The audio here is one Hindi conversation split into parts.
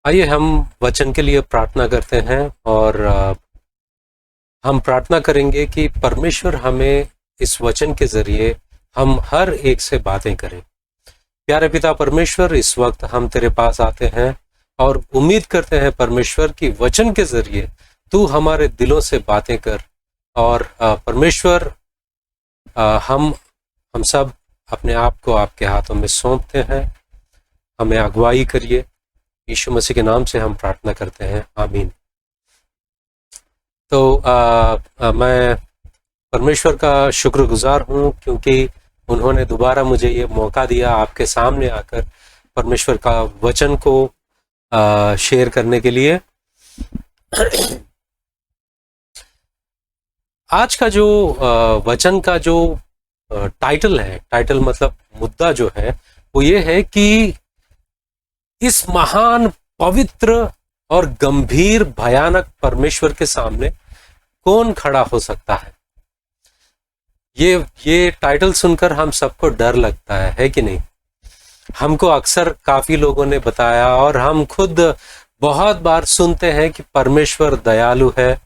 आइए हम वचन के लिए प्रार्थना करते हैं और हम प्रार्थना करेंगे कि परमेश्वर हमें इस वचन के जरिए हम हर एक से बातें करें। प्यारे पिता परमेश्वर, इस वक्त हम तेरे पास आते हैं और उम्मीद करते हैं परमेश्वर की वचन के जरिए तू हमारे दिलों से बातें कर। और परमेश्वर, हम सब अपने आप को आपके हाथों में सौंपते हैं। हमें अगुवाई करिए। यीशु मसीह के नाम से हम प्रार्थना करते हैं, आमीन। तो मैं परमेश्वर का शुक्रगुजार हूँ क्योंकि उन्होंने दोबारा मुझे ये मौका दिया आपके सामने आकर परमेश्वर का वचन को शेयर करने के लिए। आज का जो वचन का जो टाइटल है, टाइटल मतलब मुद्दा जो है वो ये है कि इस महान, पवित्र और गंभीर, भयानक परमेश्वर के सामने कौन खड़ा हो सकता है। ये टाइटल सुनकर हम सबको डर लगता है कि नहीं। हमको अक्सर काफी लोगों ने बताया और हम खुद बहुत बार सुनते हैं कि परमेश्वर दयालु है,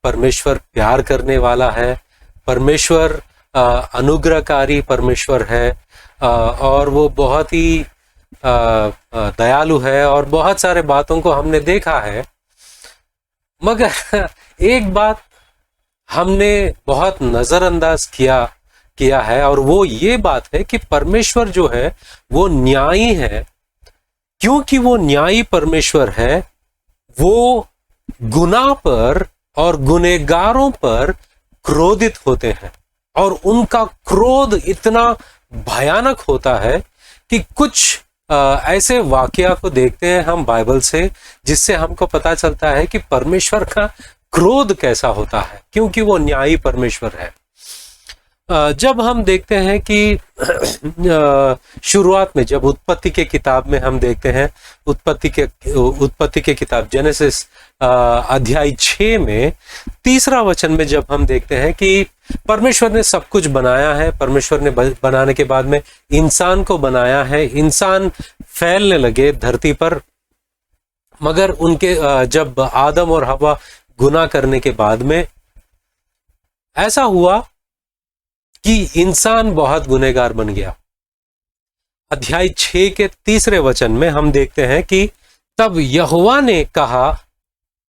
परमेश्वर प्यार करने वाला है, परमेश्वर अनुग्रहकारी परमेश्वर है और वो बहुत ही दयालु है और बहुत सारे बातों को हमने देखा है। मगर एक बात हमने बहुत नजरअंदाज किया है और वो ये बात है कि परमेश्वर जो है वो न्यायी है। क्योंकि वो न्यायी परमेश्वर है, वो गुनाह पर और गुनहगारों पर क्रोधित होते हैं और उनका क्रोध इतना भयानक होता है कि कुछ ऐसे वाकया को देखते हैं हम बाइबल से जिससे हमको पता चलता है कि परमेश्वर का क्रोध कैसा होता है, क्योंकि वो न्यायी परमेश्वर है। जब हम देखते हैं कि शुरुआत में जब उत्पत्ति के किताब में हम देखते हैं, उत्पत्ति के किताब जेनेसिस अध्याय 6 में 3 वचन में जब हम देखते हैं कि परमेश्वर ने सब कुछ बनाया है, परमेश्वर ने बनाने के बाद में इंसान को बनाया है, इंसान फैलने लगे धरती पर। मगर उनके जब आदम और हवा गुनाह करने के बाद में ऐसा हुआ कि इंसान बहुत गुनहगार बन गया। अध्याय 6 के 3 वचन में हम देखते हैं कि तब यहोवा ने कहा,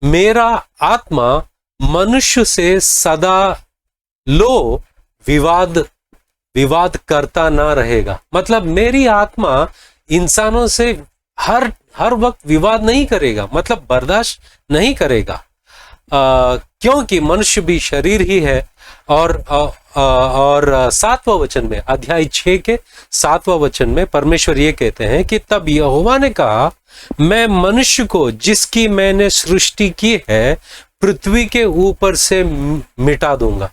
मेरा आत्मा मनुष्य से सदा लो विवाद करता ना रहेगा। मतलब मेरी आत्मा इंसानों से हर वक्त विवाद नहीं करेगा, मतलब बर्दाश्त नहीं करेगा, क्योंकि मनुष्य भी शरीर ही है। और 7वां वचन में, अध्याय 6 के 7वां वचन में परमेश्वर ये कहते हैं कि तब यहोवा ने कहा, मैं मनुष्य को जिसकी मैंने सृष्टि की है पृथ्वी के ऊपर से मिटा दूंगा।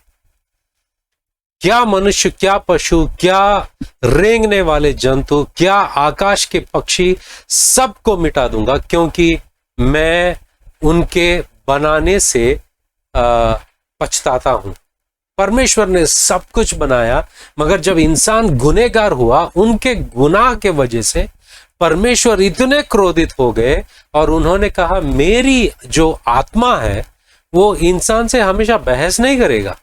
क्या मनुष्य, क्या पशु, क्या रेंगने वाले जंतु, क्या आकाश के पक्षी, सबको मिटा दूंगा, क्योंकि मैं उनके बनाने से पछताता हूं। परमेश्वर ने सब कुछ बनाया, मगर जब इंसान गुनहगार हुआ, उनके गुनाह के वजह से परमेश्वर इतने क्रोधित हो गए और उन्होंने कहा, मेरी जो आत्मा है वो इंसान से हमेशा बहस नहीं करेगा।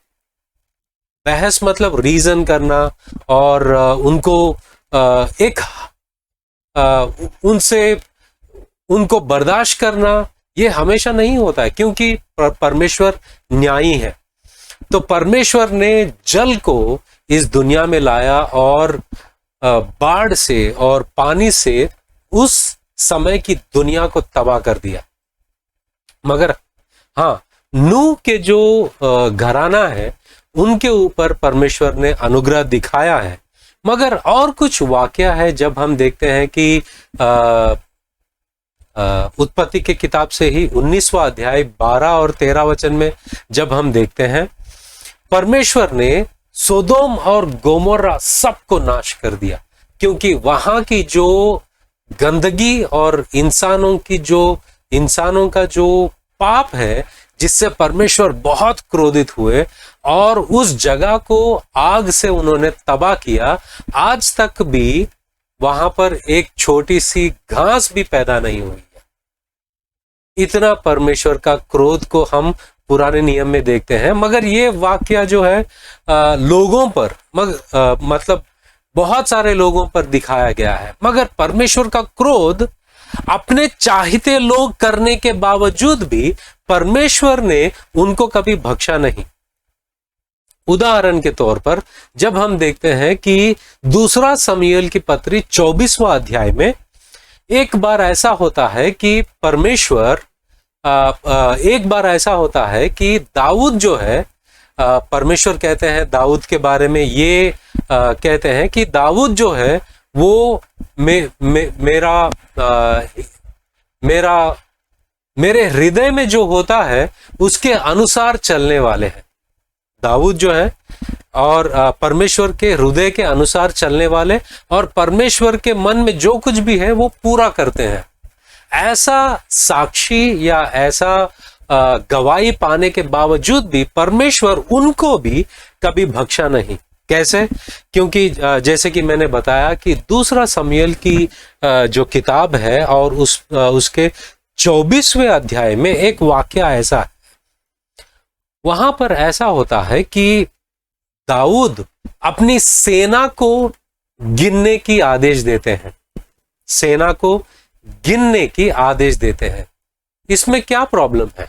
बहस मतलब रीजन करना और उनको बर्दाश्त करना, ये हमेशा नहीं होता है, क्योंकि परमेश्वर न्यायी है। तो परमेश्वर ने जल को इस दुनिया में लाया और बाढ़ से और पानी से उस समय की दुनिया को तबाह कर दिया। मगर हाँ, नूह के जो घराना है उनके ऊपर परमेश्वर ने अनुग्रह दिखाया है। मगर और कुछ वाकया है जब हम देखते हैं कि उत्पत्ति के किताब से ही 19वां अध्याय 12 और 13 वचन में जब हम देखते हैं, परमेश्वर ने सोदोम और गोमोरा सबको नाश कर दिया, क्योंकि वहां की जो गंदगी और इंसानों का जो पाप है, जिससे परमेश्वर बहुत क्रोधित हुए और उस जगह को आग से उन्होंने तबाह किया। आज तक भी वहां पर एक छोटी सी घास भी पैदा नहीं हुई है। इतना परमेश्वर का क्रोध को हम पुराने नियम में देखते हैं। मगर ये वाक्य जो है लोगों पर मतलब बहुत सारे लोगों पर दिखाया गया है। मगर परमेश्वर का क्रोध अपने चाहते लोग करने के बावजूद भी परमेश्वर ने उनको कभी बख्शा नहीं। उदाहरण के तौर पर जब हम देखते हैं कि दूसरा शमूएल की पत्री 24वां अध्याय में एक बार ऐसा होता है कि परमेश्वर एक बार ऐसा होता है कि दाऊद जो है परमेश्वर कहते हैं दाऊद के बारे में ये कहते हैं कि दाऊद जो है वो मेरे हृदय में जो होता है उसके अनुसार चलने वाले हैं। दाऊद जो है और परमेश्वर के हृदय के अनुसार चलने वाले और परमेश्वर के मन में जो कुछ भी है वो पूरा करते हैं। ऐसा साक्षी या ऐसा गवाही पाने के बावजूद भी परमेश्वर उनको भी कभी बख्शा नहीं। कैसे? क्योंकि जैसे कि मैंने बताया कि दूसरा शमूएल की जो किताब है और उसके 24वें अध्याय में एक वाक्य ऐसा है। वहां पर ऐसा होता है कि दाऊद अपनी सेना को गिनने की आदेश देते हैं। सेना को गिनने की आदेश देते हैं। इसमें क्या प्रॉब्लम है?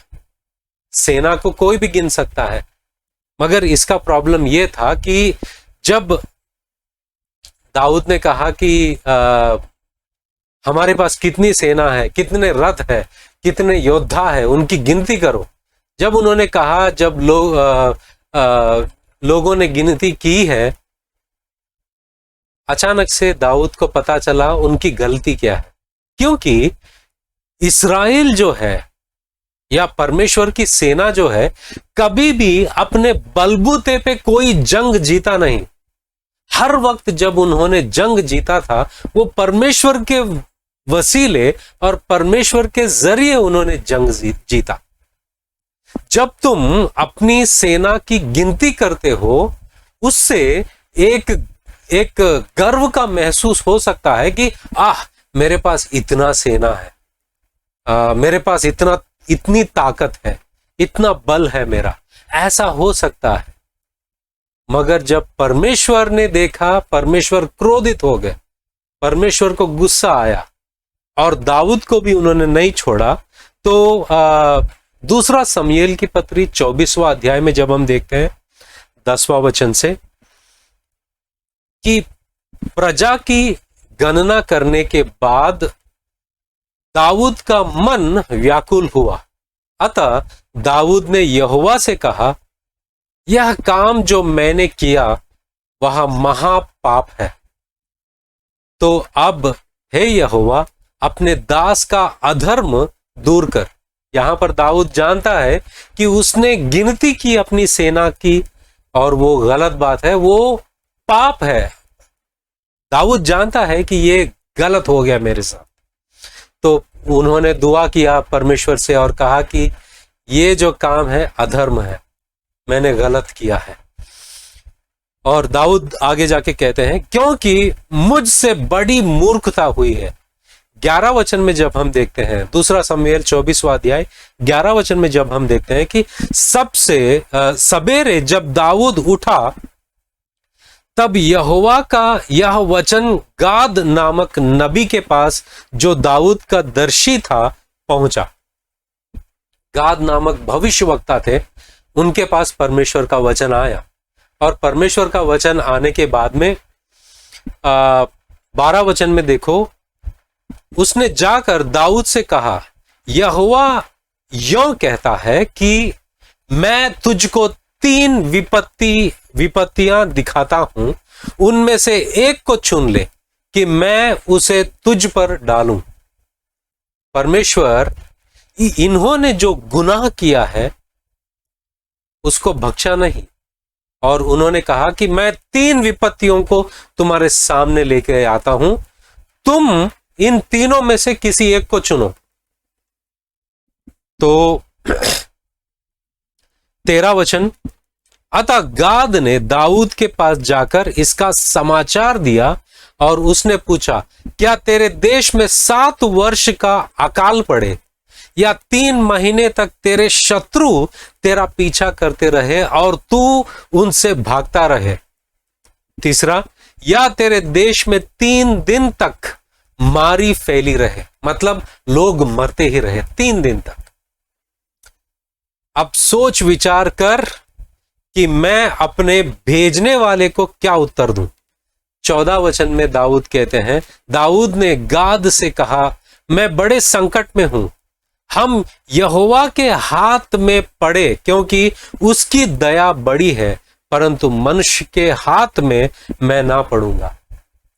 सेना को कोई भी गिन सकता है। मगर इसका प्रॉब्लम यह था कि जब दाऊद ने कहा कि हमारे पास कितनी सेना है, कितने रथ है, कितने योद्धा है, उनकी गिनती करो। जब उन्होंने कहा, जब लोगों ने गिनती की है, अचानक से दाऊद को पता चला उनकी गलती क्या है। क्योंकि इस्राएल जो है या परमेश्वर की सेना जो है कभी भी अपने बलबूते पे कोई जंग जीता नहीं। हर वक्त जब उन्होंने जंग जीता था वो परमेश्वर के वसीले और परमेश्वर के जरिए उन्होंने जंग जीता। जब तुम अपनी सेना की गिनती करते हो उससे एक गर्व का महसूस हो सकता है कि मेरे पास इतना सेना है, मेरे पास इतनी ताकत है, इतना बल है मेरा, ऐसा हो सकता है। मगर जब परमेश्वर ने देखा, परमेश्वर क्रोधित हो गए, परमेश्वर को गुस्सा आया और दाऊद को भी उन्होंने नहीं छोड़ा। तो दूसरा शमूएल की पत्री 24वां अध्याय में जब हम देखते हैं 10वां वचन से कि प्रजा की गणना करने के बाद दाऊद का मन व्याकुल हुआ। अतः दाऊद ने यहोवा से कहा, यह काम जो मैंने किया वह महापाप है। तो अब हे यहोवा अपने दास का अधर्म दूर कर। यहां पर दाऊद जानता है कि उसने गिनती की अपनी सेना की और वो गलत बात है, वो पाप है। दाऊद जानता है कि ये गलत हो गया मेरे साथ। तो उन्होंने दुआ किया परमेश्वर से और कहा कि ये जो काम है अधर्म है, मैंने गलत किया है। और दाऊद आगे जाके कहते हैं, क्योंकि मुझसे बड़ी मूर्खता हुई है। 11 वचन में जब हम देखते हैं, दूसरा शमूएल 24वां अध्याय 11 वचन में जब हम देखते हैं कि सबसे सवेरे जब दाऊद उठा तब यहोवा का यह वचन गाद नामक नबी के पास, जो दाऊद का दर्शी था, पहुंचा। गाद नामक भविष्यवक्ता थे, उनके पास परमेश्वर का वचन आया। और परमेश्वर का वचन आने के बाद में 12 वचन में देखो, उसने जाकर दाऊद से कहा, यहोवा यों कहता है कि मैं तुझको 3 विपत्तियां दिखाता हूं, उनमें से एक को चुन ले कि मैं उसे तुझ पर डालूं। परमेश्वर इन्होंने जो गुनाह किया है उसको बख्शा नहीं, और उन्होंने कहा कि मैं 3 विपत्तियों को तुम्हारे सामने लेकर आता हूं, तुम इन तीनों में से किसी एक को चुनो। तो 13 वचन, अतः गाद ने दाऊद के पास जाकर इसका समाचार दिया और उसने पूछा, क्या तेरे देश में 7 वर्ष का अकाल पड़े या 3 महीने तक तेरे शत्रु तेरा पीछा करते रहे और तू उनसे भागता रहे। तीसरा, या तेरे देश में 3 दिन तक मारी फैली रहे, मतलब लोग मरते ही रहे 3 दिन तक। अब सोच विचार कर कि मैं अपने भेजने वाले को क्या उत्तर दूं। 14 वचन में दाऊद कहते हैं, दाऊद ने गाद से कहा, मैं बड़े संकट में हूं, हम यहोवा के हाथ में पड़े, क्योंकि उसकी दया बड़ी है, परंतु मनुष्य के हाथ में मैं ना पड़ूंगा।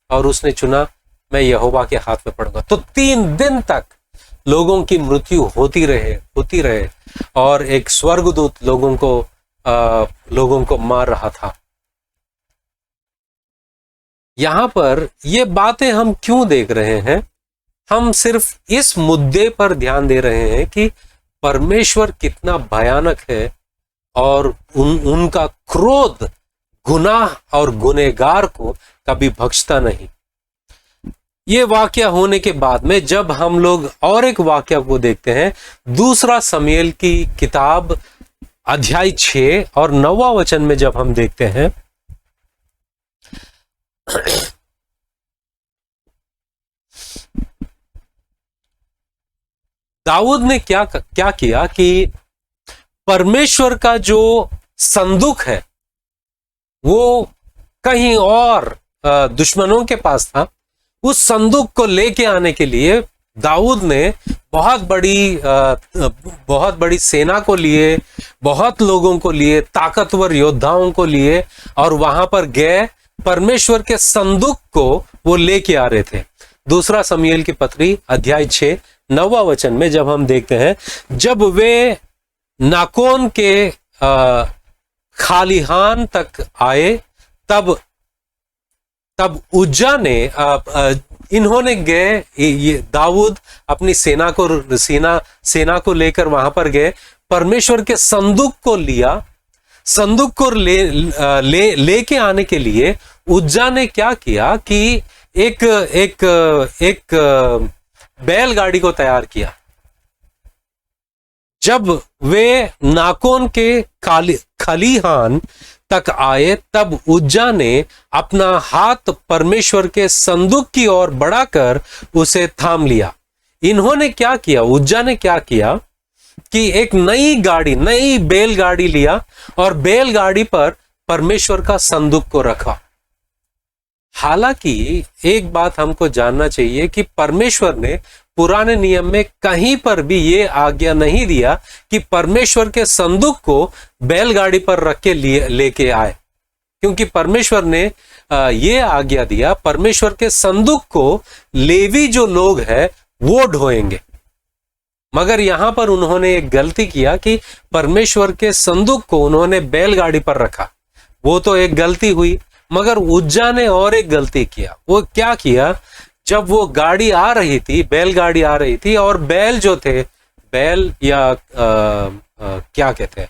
और उसने चुना, मैं यहोवा के हाथ में पड़ूंगा। तो 3 दिन तक लोगों की मृत्यु होती रहे और एक स्वर्गदूत लोगों को मार रहा था। यहां पर ये बातें हम क्यों देख रहे हैं? हम सिर्फ इस मुद्दे पर ध्यान दे रहे हैं कि परमेश्वर कितना भयानक है और उनका क्रोध गुनाह और गुनहगार को कभी बख्शता नहीं। ये वाक्य होने के बाद में जब हम लोग और एक वाक्य को देखते हैं, 2 शमूएल की किताब अध्याय 6 और 9वां वचन में जब हम देखते हैं, दाऊद ने क्या किया कि परमेश्वर का जो संदूक है वो कहीं और दुश्मनों के पास था। उस संदूक को लेके आने के लिए दाऊद ने बहुत बड़ी सेना को लिए, बहुत लोगों को लिए, ताकतवर योद्धाओं को लिए और वहां पर गए। परमेश्वर के संदूक को वो लेके आ रहे थे। 2 शमूएल की पत्री अध्याय 6 9वां वचन में जब हम देखते हैं, जब वे नाकोन के खालिहान तक आए, तब उज्जा ने इन्होंने गए, ये दाऊद अपनी सेना को लेकर वहां पर गए, परमेश्वर के संदूक को लिया। संदूक को लेके आने के लिए उज्जा ने क्या किया कि एक बैलगाड़ी को तैयार किया। जब वे नाकोन के खलिहान तक आए, तब उज्जा ने अपना हाथ परमेश्वर के संदूक की ओर बढ़ाकर उसे थाम लिया। इन्होंने क्या किया, उज्जा ने क्या किया कि एक नई बैलगाड़ी लिया और बैलगाड़ी पर परमेश्वर का संदूक को रखा। हालांकि एक बात हमको जानना चाहिए कि परमेश्वर ने पुराने नियम में कहीं पर भी ये आज्ञा नहीं दिया कि परमेश्वर के संदूक को बैलगाड़ी पर रख के लेके आए, क्योंकि परमेश्वर ने ये आज्ञा दिया, परमेश्वर के संदूक को लेवी जो लोग हैं वो ढोएंगे। मगर यहां पर उन्होंने एक गलती किया कि परमेश्वर के संदूक को उन्होंने बैलगाड़ी पर रखा। वो तो एक गलती हुई, मगर उज्जा ने और एक गलती किया। वो क्या किया, जब वो गाड़ी आ रही थी, बैलगाड़ी आ रही थी, और बैल जो थे, बैल या क्या कहते हैं,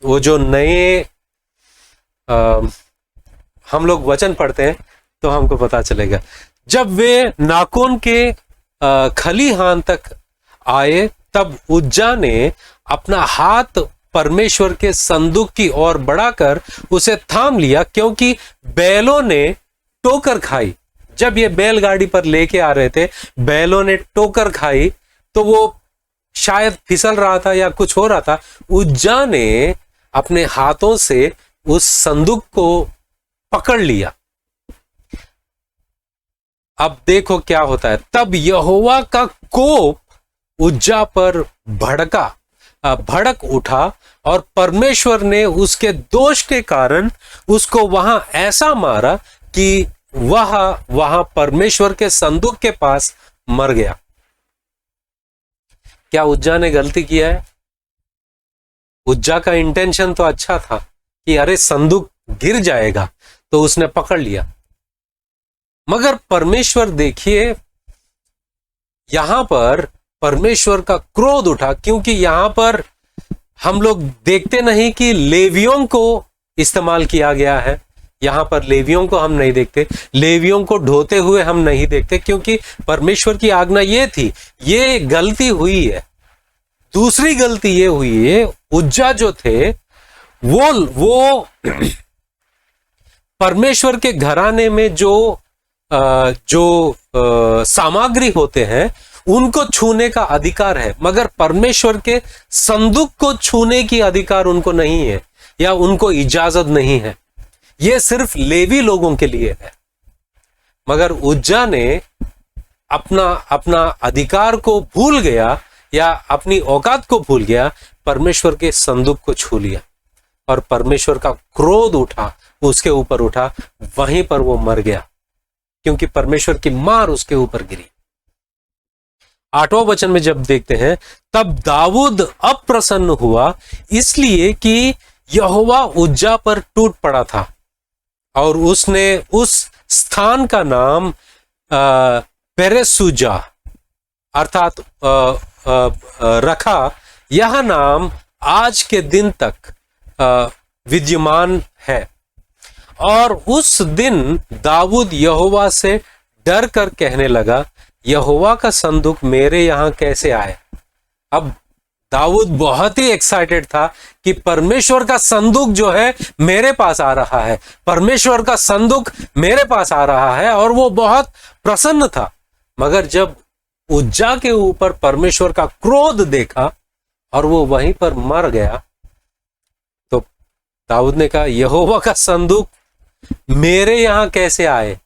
वो जो नए हम लोग वचन पढ़ते हैं तो हमको पता चलेगा। जब वे नाकोन के खलिहान तक आए, तब उज्जा ने अपना हाथ परमेश्वर के संदूक की ओर बढ़ाकर उसे थाम लिया, क्योंकि बैलों ने टोकर खाई। जब ये बैलगाड़ी पर लेके आ रहे थे, बैलों ने टोकर खाई, तो वो शायद फिसल रहा था या कुछ हो रहा था। उज्जा ने अपने हाथों से उस संदूक को पकड़ लिया। अब देखो क्या होता है। तब यहोवा का कोप उज्जा पर भड़क उठा और परमेश्वर ने उसके दोष के कारण उसको वहां ऐसा मारा कि वहां परमेश्वर के संदूक के पास मर गया। क्या उज्जा ने गलती किया है? उज्जा का इंटेंशन तो अच्छा था कि अरे संदूक गिर जाएगा, तो उसने पकड़ लिया। मगर परमेश्वर, देखिए यहां पर परमेश्वर का क्रोध उठा, क्योंकि यहां पर हम लोग देखते नहीं कि लेवियों को इस्तेमाल किया गया है। यहाँ पर लेवियों को हम नहीं देखते, लेवियों को ढोते हुए हम नहीं देखते, क्योंकि परमेश्वर की आज्ञा ये थी। ये गलती हुई है। दूसरी गलती ये हुई है, उज्जा जो थे वो परमेश्वर के घराने में जो सामग्री होते हैं उनको छूने का अधिकार है, मगर परमेश्वर के संदूक को छूने की अधिकार उनको नहीं है, या उनको इजाजत नहीं है। यह सिर्फ लेवी लोगों के लिए है। मगर उज्जा ने अपना अधिकार को भूल गया, या अपनी औकात को भूल गया, परमेश्वर के संदूक को छू लिया, और परमेश्वर का क्रोध उठा, उसके ऊपर उठा। वहीं पर वो मर गया, क्योंकि परमेश्वर की मार उसके ऊपर गिरी। 8वां वचन में जब देखते हैं, तब दाऊद अप्रसन्न हुआ, इसलिए कि यहोवा उज्जा पर टूट पड़ा था, और उसने उस स्थान का नाम पेरेसुजा अर्थात रखा। यह नाम आज के दिन तक विद्यमान है। और उस दिन दाऊद यहोवा से डर कर कहने लगा, यहोवा का संदूक मेरे यहां कैसे आए। अब दाऊद बहुत ही एक्साइटेड था कि परमेश्वर का संदूक जो है मेरे पास आ रहा है, परमेश्वर का संदूक मेरे पास आ रहा है, और वो बहुत प्रसन्न था। मगर जब उज्जा के ऊपर परमेश्वर का क्रोध देखा और वो वहीं पर मर गया, तो दाऊद ने कहा, यहोवा का संदूक मेरे यहां कैसे आए।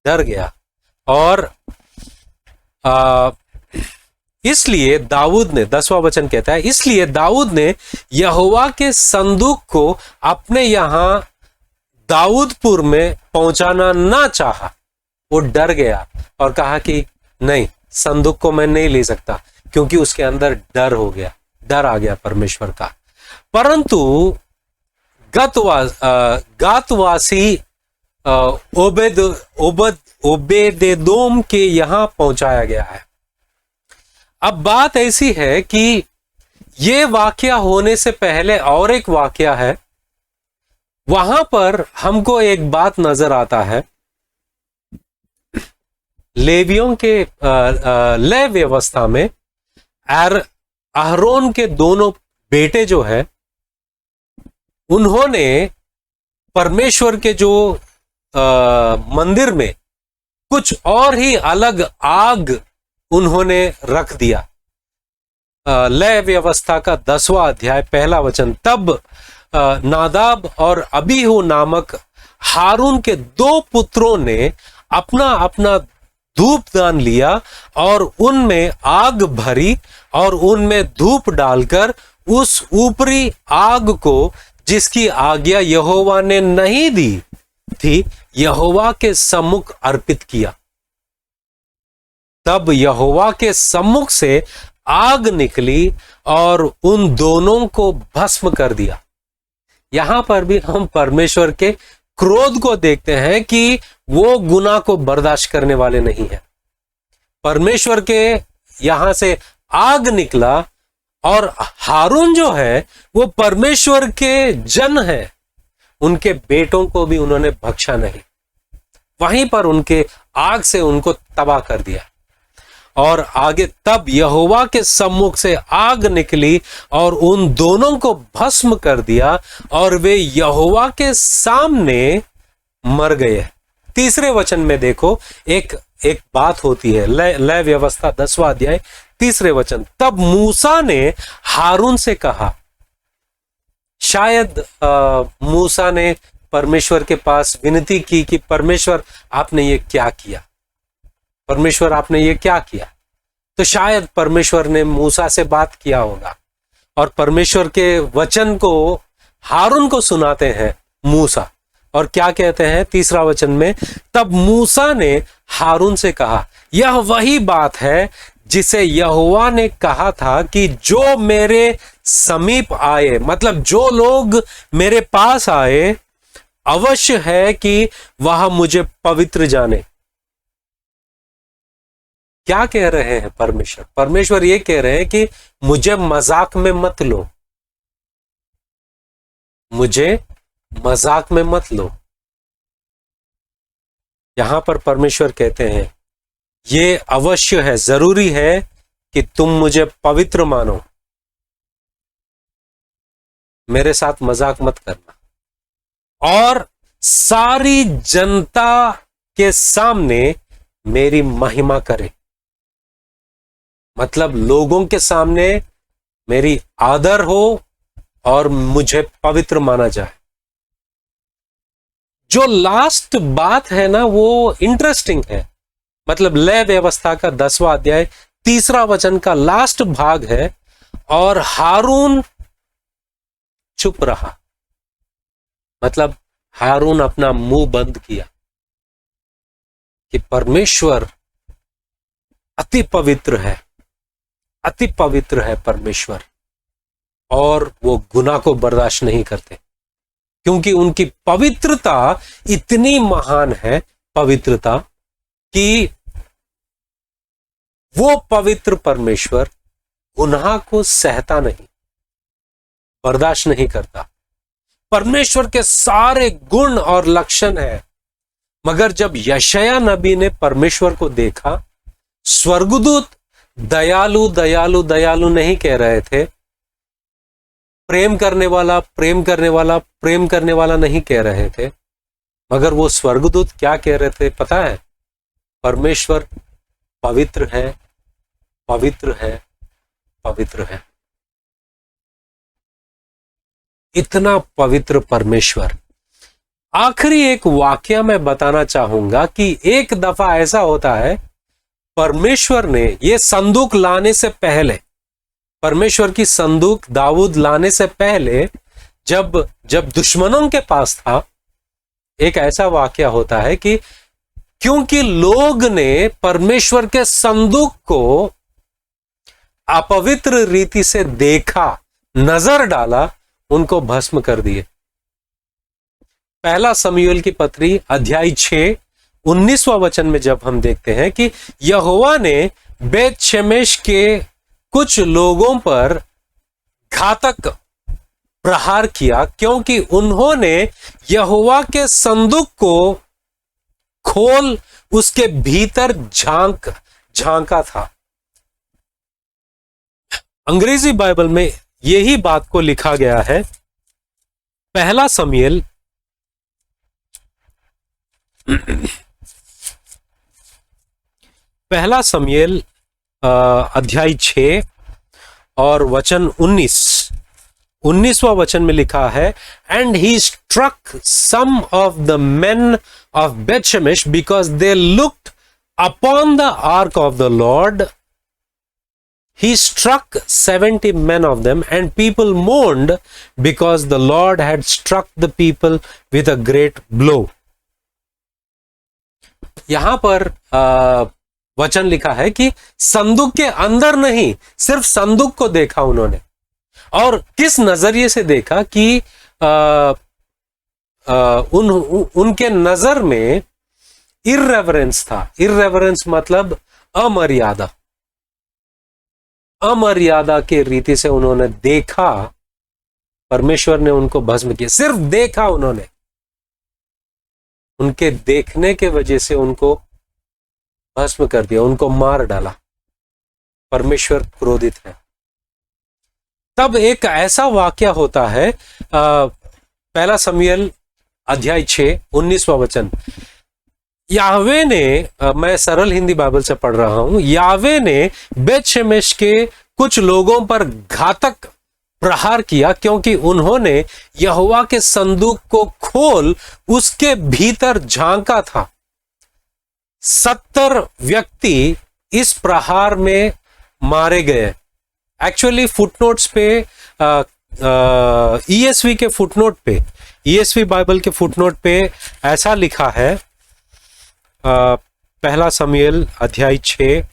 डर गया। और इसलिए दाऊद ने, 10वां वचन कहता है, इसलिए दाऊद ने यहोवा के संदूक को अपने यहां दाऊदपुर में पहुंचाना ना चाहा। वो डर गया और कहा कि नहीं, संदूक को मैं नहीं ले सकता, क्योंकि उसके अंदर डर हो गया, डर आ गया परमेश्वर का। परंतु गातवासी ओबेदेदोम के यहां पहुंचाया गया है। अब बात ऐसी है कि ये वाकया होने से पहले और एक वाकया है। वहां पर हमको एक बात नजर आता है, लेवियों के लय व्यवस्था में अहरोन के दोनों बेटे जो है, उन्होंने परमेश्वर के जो मंदिर में कुछ और ही अलग आग उन्होंने रख दिया। लय व्यवस्था का 10वां अध्याय 1 वचन, तब नादाब और अबीहू नामक हारून के 2 पुत्रों ने अपना अपना धूपदान लिया और उनमें आग भरी और उनमें धूप डालकर उस ऊपरी आग को, जिसकी आज्ञा यहोवा ने नहीं दी थी, यहोवा के सम्मुख अर्पित किया। तब यहोवा के सम्मुख से आग निकली और उन दोनों को भस्म कर दिया। यहां पर भी हम परमेश्वर के क्रोध को देखते हैं कि वो गुनाह को बर्दाश्त करने वाले नहीं है। परमेश्वर के यहां से आग निकला, और हारून जो है वो परमेश्वर के जन है, उनके बेटों को भी उन्होंने बख्शा नहीं, वहीं पर उनके आग से उनको तबाह कर दिया। और आगे, तब यहोवा के सम्मुख से आग निकली और उन दोनों को भस्म कर दिया, और वे यहोवा के सामने मर गए। 3 वचन में देखो, एक बात होती है। लय व्यवस्था 10वां अध्याय 3 वचन, तब मूसा ने हारून से कहा। शायद मूसा ने परमेश्वर के पास विनती की कि परमेश्वर आपने ये क्या किया, परमेश्वर आपने ये क्या किया। तो शायद परमेश्वर ने मूसा से बात किया होगा, और परमेश्वर के वचन को हारून को सुनाते हैं मूसा। और क्या कहते हैं 3 वचन में, तब मूसा ने हारून से कहा, यह वही बात है जिसे यहोवा ने कहा था कि जो मेरे समीप आए, मतलब जो लोग मेरे पास आए, अवश्य है कि वह मुझे पवित्र जाने। क्या कह रहे हैं परमेश्वर? परमेश्वर ये कह रहे हैं कि मुझे मजाक में मत लो, मुझे मजाक में मत लो। यहां पर परमेश्वर कहते हैं ये अवश्य है, जरूरी है कि तुम मुझे पवित्र मानो, मेरे साथ मजाक मत करना, और सारी जनता के सामने मेरी महिमा करे। मतलब लोगों के सामने मेरी आदर हो और मुझे पवित्र माना जाए। जो लास्ट बात है ना वो इंटरेस्टिंग है। मतलब लय व्यवस्था का 10वां अध्याय 3रा वचन का लास्ट भाग है, और हारून चुप रहा। मतलब हारून अपना मुंह बंद किया कि परमेश्वर अति पवित्र है, अति पवित्र है परमेश्वर, और वो गुनाह को बर्दाश्त नहीं करते, क्योंकि उनकी पवित्रता इतनी महान है, पवित्रता, कि वो पवित्र परमेश्वर गुनाह को सहता नहीं, बर्दाश्त नहीं करता। परमेश्वर के सारे गुण और लक्षण हैं, मगर जब यशायाह नबी ने परमेश्वर को देखा, स्वर्गदूत दयालु दयालु दयालु नहीं कह रहे थे, प्रेम करने वाला प्रेम करने वाला प्रेम करने वाला नहीं कह रहे थे, मगर वो स्वर्गदूत क्या कह रहे थे पता है? परमेश्वर पवित्र है, पवित्र है, पवित्र है। इतना पवित्र परमेश्वर। आखिरी एक वाकया मैं बताना चाहूंगा कि एक दफा ऐसा होता है, परमेश्वर ने ये संदूक लाने से पहले, परमेश्वर की संदूक दाऊद लाने से पहले, जब दुश्मनों के पास था, एक ऐसा वाकया होता है कि क्योंकि लोग ने परमेश्वर के संदूक को अपवित्र रीति से देखा, नजर डाला, उनको भस्म कर दिए। पहला शमूएल की पत्री अध्याय 6 19वां वचन में जब हम देखते हैं कि यहोवा ने बेत शेमेश के कुछ लोगों पर घातक प्रहार किया, क्योंकि उन्होंने यहोवा के संदूक को खोल उसके भीतर झांका था। अंग्रेजी बाइबल में यही बात को लिखा गया है। पहला शमूएल पहला शमूएल अध्याय 6 और वचन 19वां वचन में लिखा है, and he struck some of the men of Beth Shemesh because they looked upon the ark of the Lord. He struck 70 men of them, and people mourned because the Lord had struck the people with a great blow. यहां पर वचन लिखा है कि संदूक के अंदर नहीं, सिर्फ संदूक को देखा उन्होंने। और किस नजरिए से देखा कि उनके नजर में इर्रेवरेंस था। इर्रेवरेंस मतलब अमर्यादा, अमर्यादा के रीति से उन्होंने देखा, परमेश्वर ने उनको भस्म किया। सिर्फ देखा उन्होंने, उनके देखने के वजह से उनको भस्म कर दिया, उनको मार डाला। परमेश्वर क्रोधित है। तब एक ऐसा वाक्य होता है, पहला शमूएल अध्याय 6 19वां वचन, यावे ने, मैं सरल हिंदी बाइबल से पढ़ रहा हूं, यावे ने बेतशेमेश के कुछ लोगों पर घातक प्रहार किया, क्योंकि उन्होंने यहोवा के संदूक को खोल उसके भीतर झांका था। 70 व्यक्ति इस प्रहार में मारे गए। एक्चुअली फुटनोट्स पे, ईएसवी के फुटनोट पे, ईएसवी बाइबल के फुटनोट पे ऐसा लिखा है, पहला शमूएल अध्याय 6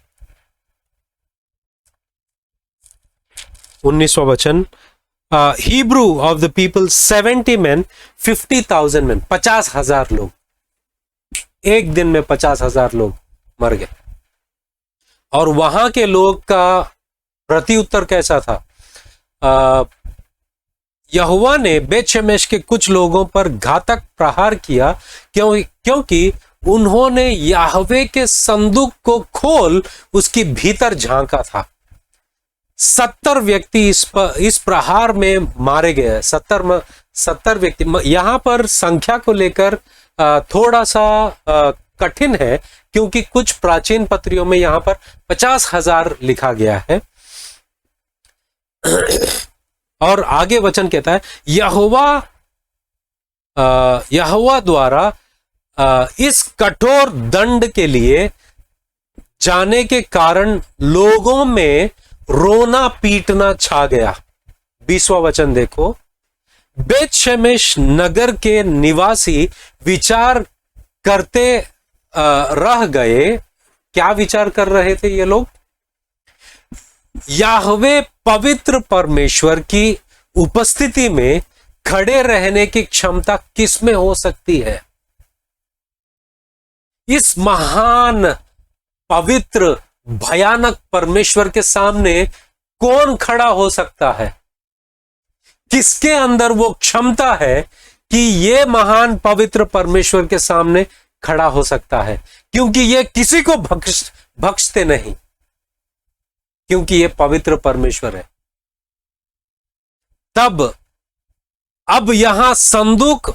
19वां वचन, Hebrew of the people 70 men 50,000 men, 50,000 लोग, एक दिन में 50,000 लोग मर गए। और वहां के लोग का प्रत्युत्तर कैसा था? यहोवा ने बेतशेमेश के कुछ लोगों पर घातक प्रहार किया, क्योंकि उन्होंने याहवे के संदूक को खोल उसकी भीतर झांका था। 70 व्यक्ति इस प्रहार में मारे गए। 70 व्यक्ति। यहां पर संख्या को लेकर थोड़ा सा कठिन है, क्योंकि कुछ प्राचीन पत्रियों में यहां पर 50,000 लिखा गया है। और आगे वचन कहता है, यहोवा द्वारा इस कठोर दंड के लिए जाने के कारण लोगों में रोना पीटना छा गया। 20वां वचन देखो, बेतशेमेश नगर के निवासी विचार करते रह गए। क्या विचार कर रहे थे ये लोग? याहवे पवित्र परमेश्वर की उपस्थिति में खड़े रहने की क्षमता किसमें हो सकती है? इस महान पवित्र भयानक परमेश्वर के सामने कौन खड़ा हो सकता है? किसके अंदर वो क्षमता है कि ये महान पवित्र परमेश्वर के सामने खड़ा हो सकता है? क्योंकि ये किसी को बख्शते नहीं, क्योंकि ये पवित्र परमेश्वर है। तब अब यहां संदूक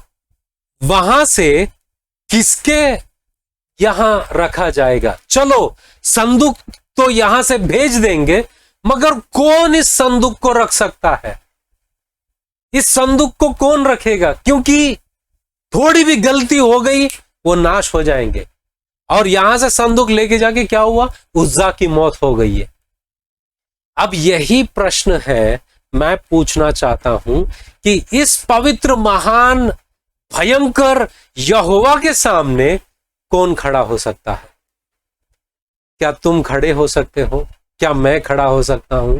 वहां से किसके यहां रखा जाएगा? चलो संदूक तो यहां से भेज देंगे, मगर कौन इस संदूक को रख सकता है? इस संदूक को कौन रखेगा? क्योंकि थोड़ी भी गलती हो गई वो नाश हो जाएंगे। और यहां से संदूक लेके जाके क्या हुआ? उज्जा की मौत हो गई है। अब यही प्रश्न है मैं पूछना चाहता हूं कि इस पवित्र महान भयंकर यहोवा के सामने कौन खड़ा हो सकता है? क्या तुम खड़े हो सकते हो? क्या मैं खड़ा हो सकता हूं?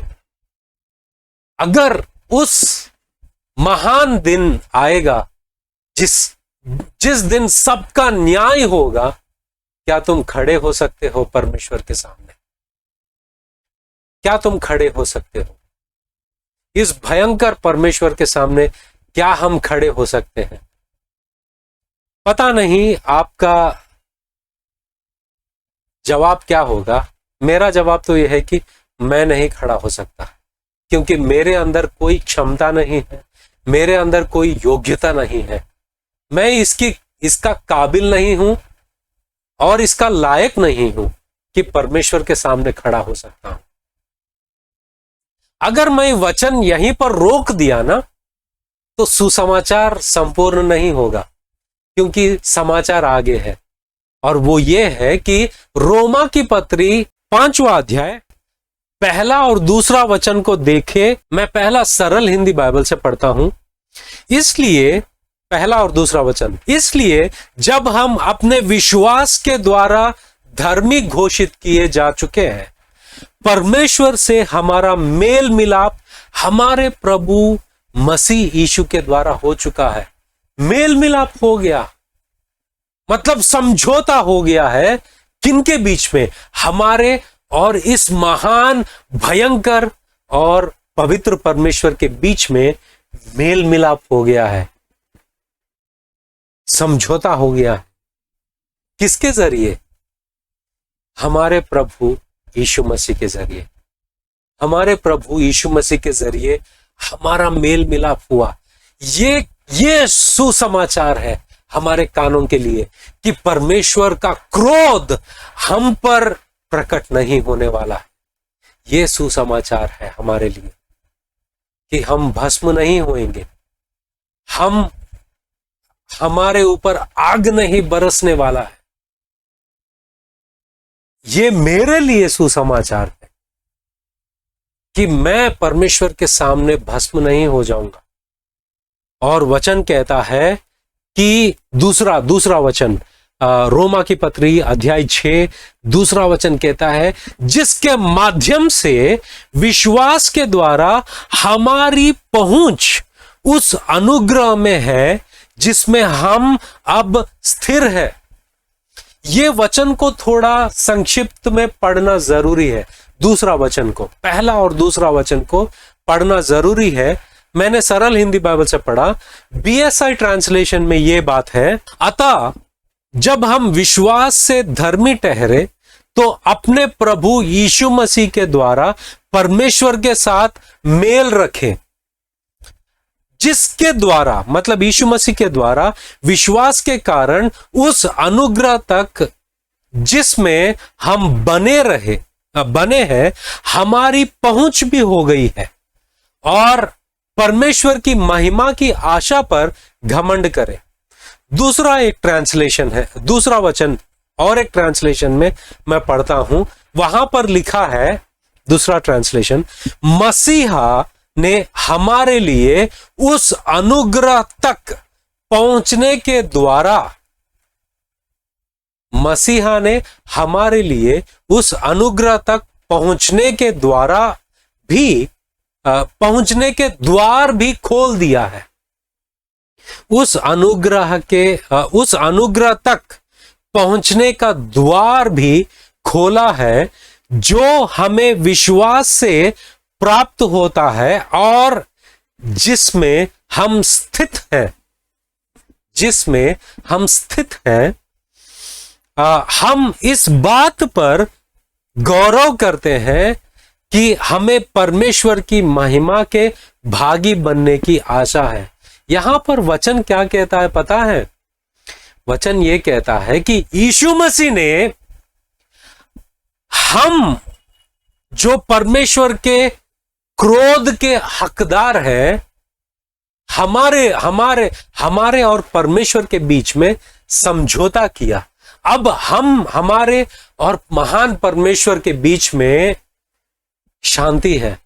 अगर उस महान दिन आएगा जिस दिन सबका न्याय होगा, क्या तुम खड़े हो सकते हो परमेश्वर के सामने? क्या तुम खड़े हो सकते हो इस भयंकर परमेश्वर के सामने? क्या हम खड़े हो सकते हैं? पता नहीं आपका जवाब क्या होगा। मेरा जवाब तो यह है कि मैं नहीं खड़ा हो सकता, क्योंकि मेरे अंदर कोई क्षमता नहीं है, मेरे अंदर कोई योग्यता नहीं है। मैं इसका काबिल नहीं हूं और इसका लायक नहीं हूं कि परमेश्वर के सामने खड़ा हो सकता हूं। अगर मैं वचन यहीं पर रोक दिया ना, तो सुसमाचार संपूर्ण नहीं होगा, क्योंकि समाचार आगे है। और वो ये है कि रोमा की पत्री 5वां अध्याय 1 और 2 वचन को देखे। मैं पहला सरल हिंदी बाइबल से पढ़ता हूं। इसलिए 1 और 2 वचन, इसलिए जब हम अपने विश्वास के द्वारा धर्मी घोषित किए जा चुके हैं, परमेश्वर से हमारा मेल मिलाप हमारे प्रभु मसीह यीशु के द्वारा हो चुका है। मेल मिलाप हो गया, मतलब समझौता हो गया है। किनके बीच में? हमारे और इस महान भयंकर और पवित्र परमेश्वर के बीच में मेल मिलाप हो गया है, समझौता हो गया है। किसके जरिए? हमारे प्रभु यीशु मसीह के जरिए। हमारे प्रभु यीशु मसीह के जरिए हमारा मेल मिलाप हुआ। ये सुसमाचार है हमारे कानों के लिए कि परमेश्वर का क्रोध हम पर प्रकट नहीं होने वाला है। ये सुसमाचार है हमारे लिए कि हम भस्म नहीं होएंगे, हमारे ऊपर आग नहीं बरसने वाला है। ये मेरे लिए सुसमाचार है कि मैं परमेश्वर के सामने भस्म नहीं हो जाऊंगा। और वचन कहता है कि दूसरा वचन, रोमा की पत्री अध्याय 6 2 वचन कहता है, जिसके माध्यम से विश्वास के द्वारा हमारी पहुंच उस अनुग्रह में है जिसमें हम अब स्थिर है। ये वचन को थोड़ा संक्षिप्त में पढ़ना जरूरी है। 2 वचन को, 1 और 2 वचन को पढ़ना जरूरी है। मैंने सरल हिंदी बाइबल से पढ़ा, बीएसआई ट्रांसलेशन में यह बात है, अतः जब हम विश्वास से धर्मी ठहरे तो अपने प्रभु यीशु मसीह के द्वारा परमेश्वर के साथ मेल रखें, जिसके द्वारा, मतलब यीशु मसीह के द्वारा विश्वास के कारण उस अनुग्रह तक जिसमें हम बने हैं हमारी पहुंच भी हो गई है, और परमेश्वर की महिमा की आशा पर घमंड करें। दूसरा एक ट्रांसलेशन है, दूसरा वचन और एक ट्रांसलेशन में मैं पढ़ता हूं, वहां पर लिखा है, दूसरा ट्रांसलेशन, मसीहा ने हमारे लिए उस अनुग्रह तक पहुंचने के द्वारा, मसीहा ने हमारे लिए उस अनुग्रह तक पहुंचने के द्वारा भी पहुंचने के द्वार भी खोल दिया है। उस अनुग्रह तक पहुंचने का द्वार भी खोला है, जो हमें विश्वास से प्राप्त होता है और जिसमें हम स्थित हैं। हम इस बात पर गौरव करते हैं कि हमें परमेश्वर की महिमा के भागी बनने की आशा है। यहां पर वचन क्या कहता है पता है? वचन ये कहता है कि यीशु मसीह ने, हम जो परमेश्वर के क्रोध के हकदार हैं, हमारे और परमेश्वर के बीच में समझौता किया। अब हमारे और महान परमेश्वर के बीच में शांति है,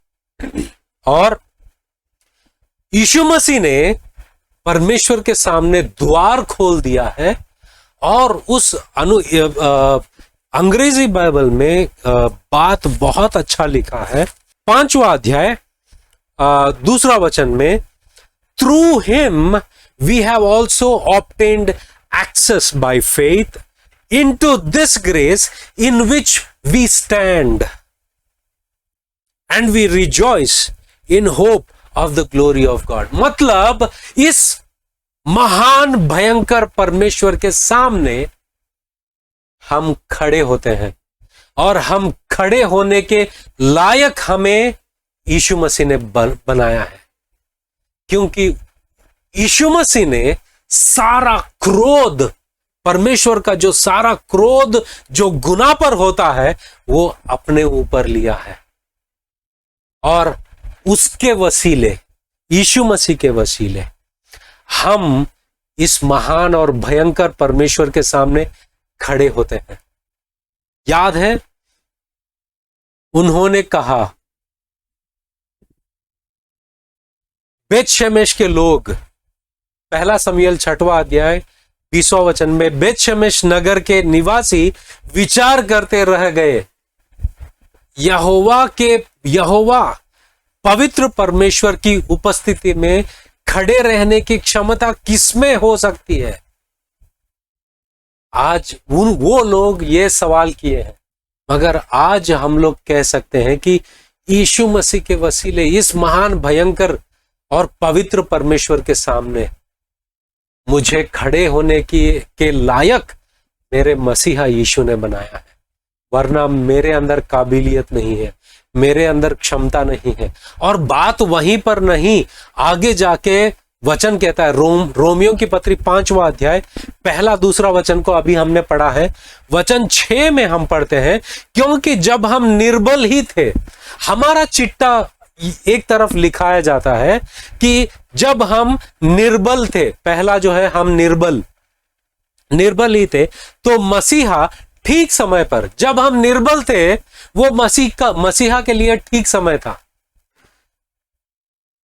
और यीशु मसीह ने परमेश्वर के सामने द्वार खोल दिया है। और उस अंग्रेजी बाइबल में बात बहुत अच्छा लिखा है, 5वां अध्याय 2 वचन में, through him we have also obtained access by faith into this grace in which we stand and we rejoice in hope of the glory of God. मतलब इस महान भयंकर परमेश्वर के सामने हम खड़े होते हैं, और हम खड़े होने के लायक हमें यीशु मसीह ने बनाया है, क्योंकि यीशु मसीह ने सारा क्रोध, परमेश्वर का जो सारा क्रोध जो गुनाह पर होता है, वो अपने ऊपर लिया है, और उसके वसीले, यीशु मसीह के वसीले हम इस महान और भयंकर परमेश्वर के सामने खड़े होते हैं। याद है, उन्होंने कहा, बेतशेमेश के लोग, 1 शमूएल 6वां अध्याय 20वां वचन में, बेतशेमेश नगर के निवासी विचार करते रह गए, यहोवा पवित्र परमेश्वर की उपस्थिति में खड़े रहने की क्षमता किसमें हो सकती है? आज वो लोग ये सवाल किए हैं, मगर आज हम लोग कह सकते हैं कि यीशु मसीह के वसीले इस महान भयंकर और पवित्र परमेश्वर के सामने मुझे खड़े होने के लायक मेरे मसीहा यीशु ने बनाया है, वरना मेरे अंदर काबिलियत नहीं है, मेरे अंदर क्षमता नहीं है। और बात वहीं पर नहीं, आगे जाके वचन कहता है, रोमियो की पत्री 5वां अध्याय 1-2 वचन को अभी हमने पढ़ा है, वचन 6 में हम पढ़ते हैं, क्योंकि जब हम निर्बल ही थे, हमारा चिट्टा एक तरफ लिखाया जाता है कि जब हम निर्बल थे, पहला जो है, हम निर्बल ही थे, तो मसीहा ठीक समय पर, जब हम निर्बल थे, वो मसीहा के लिए ठीक समय था।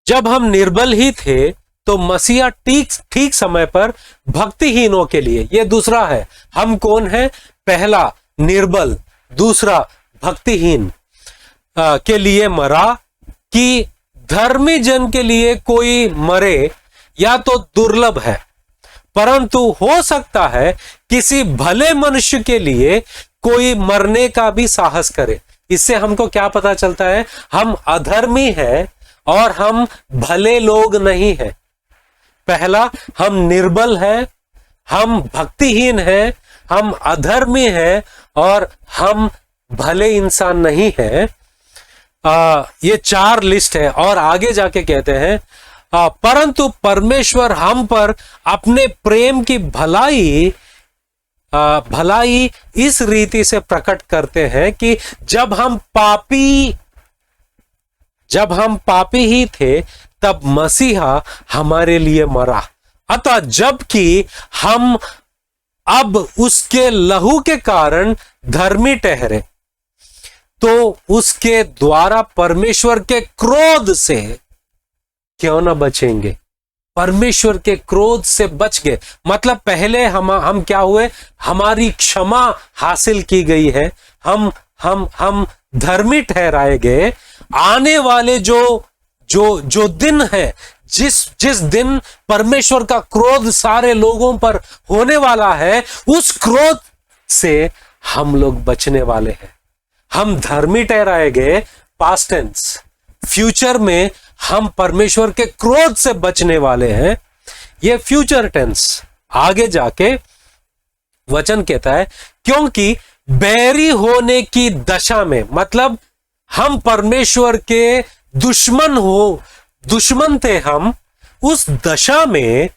जब हम निर्बल ही थे तो मसीहा ठीक समय पर भक्तिहीनों के लिए, ये दूसरा है, हम कौन है? पहला निर्बल, दूसरा भक्तिहीन के लिए मरा, कि धर्मी जन के लिए कोई मरे या तो दुर्लभ है, परंतु हो सकता है किसी भले मनुष्य के लिए कोई मरने का भी साहस करे। इससे हमको क्या पता चलता है? हम अधर्मी हैं और हम भले लोग नहीं हैं। पहला, हम निर्बल हैं, हम भक्तिहीन हैं, हम अधर्मी हैं और हम भले इंसान नहीं हैं। ये 4 लिस्ट है और आगे जाके कहते हैं परंतु परमेश्वर हम पर अपने प्रेम की भलाई इस रीति से प्रकट करते हैं कि जब हम पापी ही थे तब मसीहा हमारे लिए मरा। अतः जबकि हम अब उसके लहू के कारण धर्मी ठहरे तो उसके द्वारा परमेश्वर के क्रोध से क्यों ना बचेंगे। परमेश्वर के क्रोध से बच गए मतलब पहले हम क्या हुए, हमारी क्षमा हासिल की गई है, हम धर्मी ठहराए गए। आने वाले जो दिन है, जिस दिन परमेश्वर का क्रोध सारे लोगों पर होने वाला है, उस क्रोध से हम लोग बचने वाले हैं। हम धर्मी ठहराए गए पास्ट टेंस, फ्यूचर में हम परमेश्वर के क्रोध से बचने वाले हैं, ये फ्यूचर टेंस। आगे जाके वचन कहता है क्योंकि बैरी होने की दशा में, मतलब हम परमेश्वर के दुश्मन थे, हम उस दशा में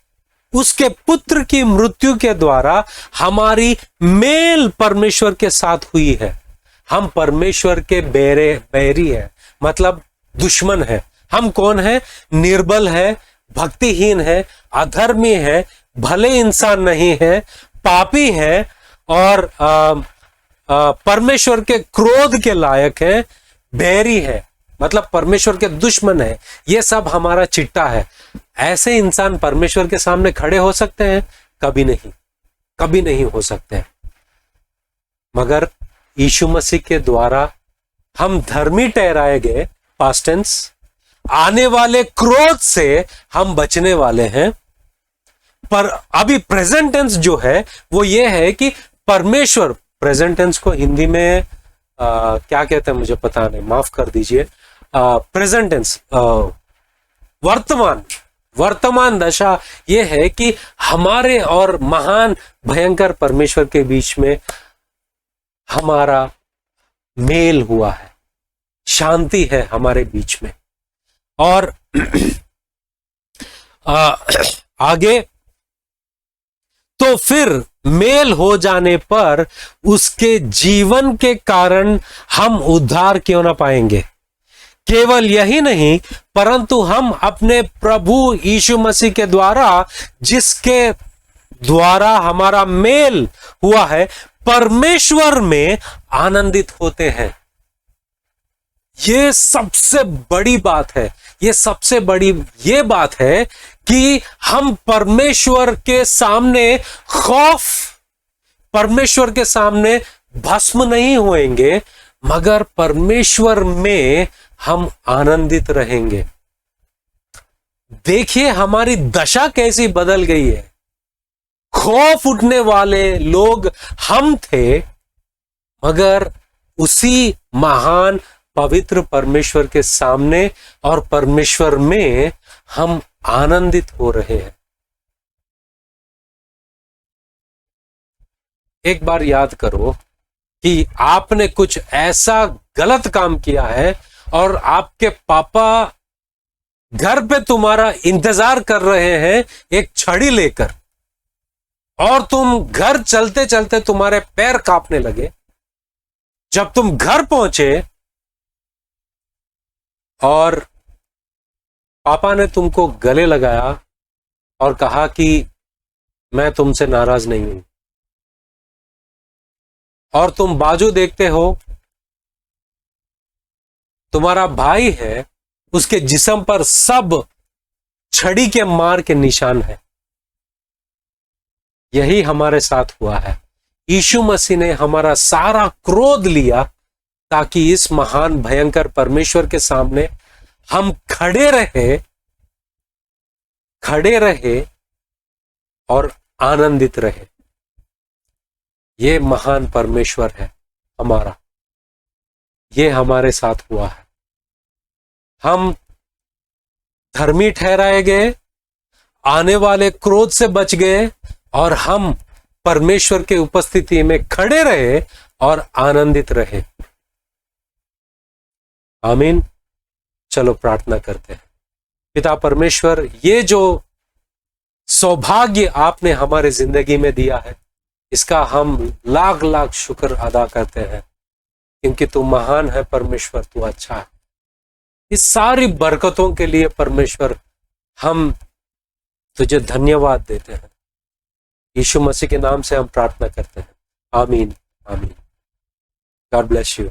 उसके पुत्र की मृत्यु के द्वारा हमारी मेल परमेश्वर के साथ हुई है। हम परमेश्वर के बैरी है, मतलब दुश्मन है। हम कौन है? निर्बल है, भक्तिहीन है, अधर्मी है, भले इंसान नहीं है, पापी है और परमेश्वर के क्रोध के लायक है, बैरी है, मतलब परमेश्वर के दुश्मन है। ये सब हमारा चिट्टा है। ऐसे इंसान परमेश्वर के सामने खड़े हो सकते हैं? कभी नहीं, कभी नहीं हो सकते हैं। मगर यीशु मसीह के द्वारा हम धर्मी ठहराए गए, पास्ट टेंस। आने वाले क्रोध से हम बचने वाले हैं। पर अभी प्रेजेंट टेंस जो है वो ये है कि परमेश्वर, प्रेजेंट टेंस को हिंदी में क्या कहते हैं मुझे पता नहीं, माफ कर दीजिए। प्रेजेंट टेंस, वर्तमान दशा ये है कि हमारे और महान भयंकर परमेश्वर के बीच में हमारा मेल हुआ है, शांति है हमारे बीच में। और आगे तो फिर मेल हो जाने पर उसके जीवन के कारण हम उद्धार क्यों ना पाएंगे। केवल यही नहीं परंतु हम अपने प्रभु यीशु मसीह के द्वारा, जिसके द्वारा हमारा मेल हुआ है, परमेश्वर में आनंदित होते हैं। ये सबसे बड़ी बात है। ये सबसे बड़ी ये बात है कि हम परमेश्वर के सामने परमेश्वर के सामने भस्म नहीं होएंगे, मगर परमेश्वर में हम आनंदित रहेंगे। देखिए हमारी दशा कैसी बदल गई है। खौफ उठने वाले लोग हम थे, मगर उसी महान पवित्र परमेश्वर के सामने और परमेश्वर में हम आनंदित हो रहे हैं। एक बार याद करो कि आपने कुछ ऐसा गलत काम किया है और आपके पापा घर पे तुम्हारा इंतजार कर रहे हैं एक छड़ी लेकर, और तुम घर चलते चलते तुम्हारे पैर कांपने लगे। जब तुम घर पहुंचे और पापा ने तुमको गले लगाया और कहा कि मैं तुमसे नाराज नहीं हूं, और तुम बाजू देखते हो, तुम्हारा भाई है, उसके जिस्म पर सब छड़ी के मार के निशान है। यही हमारे साथ हुआ है। यीशु मसीह ने हमारा सारा क्रोध लिया ताकि इस महान भयंकर परमेश्वर के सामने हम खड़े रहे और आनंदित रहे। ये महान परमेश्वर है हमारा, ये हमारे साथ हुआ है। हम धर्मी ठहराए गए, आने वाले क्रोध से बच गए और हम परमेश्वर के उपस्थिति में खड़े रहे और आनंदित रहे। आमीन। चलो प्रार्थना करते हैं। पिता परमेश्वर, ये जो सौभाग्य आपने हमारे जिंदगी में दिया है, इसका हम लाख लाख शुक्र अदा करते हैं, क्योंकि तू महान है परमेश्वर, तू अच्छा है। इस सारी बरकतों के लिए परमेश्वर हम तुझे धन्यवाद देते हैं। यीशु मसीह के नाम से हम प्रार्थना करते हैं। आमीन, आमीन। God bless you.